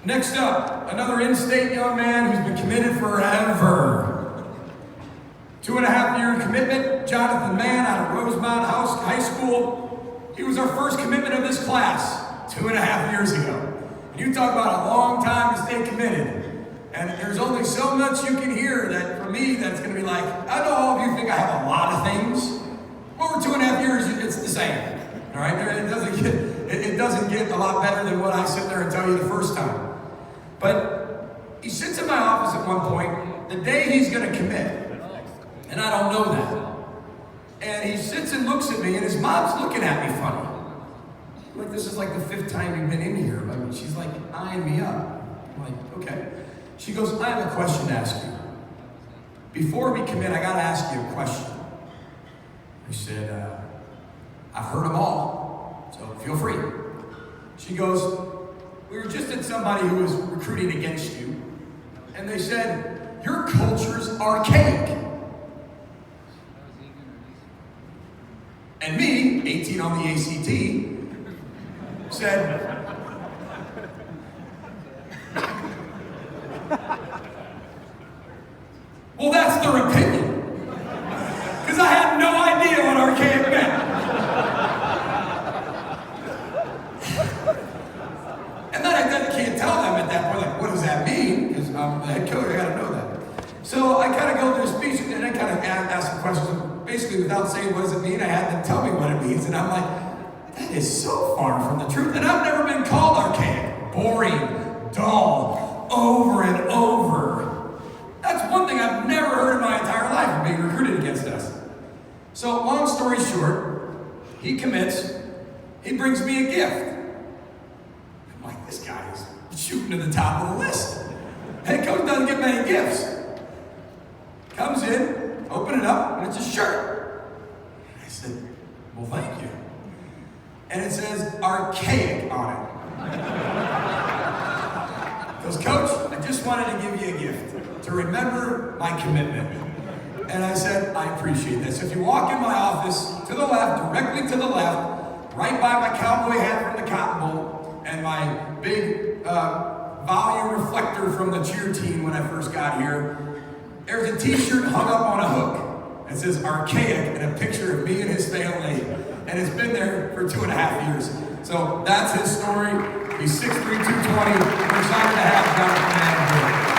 Next up, another in-state young man who's been committed forever. 2.5-year commitment, Jonathan Mann out of Rosemount High School. He was our first commitment of this class 2.5 years ago. And you talk about a long time to stay committed. And there's only so much you can hear that, for me, that's going to be like, I know all of you think I have a lot of things. Over 2.5 years, it's the same. All right, it doesn't get a lot better than what I sit there and tell you the first time. But he sits in my office at one point, the day he's going to commit, and I don't know that. And he sits and looks at me, and his mom's looking at me funny. Like, this is like the 5th time you've been in here. I mean, she's like eyeing me up. I'm like, okay. She goes, I have a question to ask you. Before we commit, I got to ask you a question. I said, I've heard them all, so feel free. She goes, we were just at somebody who was recruiting against you, and they said, your culture's archaic. And me, 18 on the ACT, said, well, that's their opinion. Because I had no idea what archaic meant. And then I can't tell them at that point, like, what does that mean? Because I'm the head coach, I gotta know that. So I kind of go through a speech, and I kind of ask some questions. Basically, without saying what does it mean, I had them tell me what it means. And I'm like, that is so far from the truth. And I've never been called archaic, boring, dull, over and over. That's one thing I've never heard in my entire life of being recruited against us. So long story short, he commits, he brings me a gift. I'm like, this guy is shooting to the top of the list. Head coach doesn't get many gifts. Comes in, open it up, and it's a shirt. I said, well, thank you. And it says archaic on it. He goes, Coach, I just wanted to give you a gift to remember my commitment. And I said, I appreciate this. If you walk in my office, to the left, directly to the left, right by my cowboy hat from the Cotton Bowl, and my big volume reflector from the cheer team when I first got here, there's a t-shirt hung up on a hook. It says archaic and a picture of me and his family. And it's been there for 2.5 years. So that's his story. He's 6'3", 220. We're excited to have Jonathan Mann here.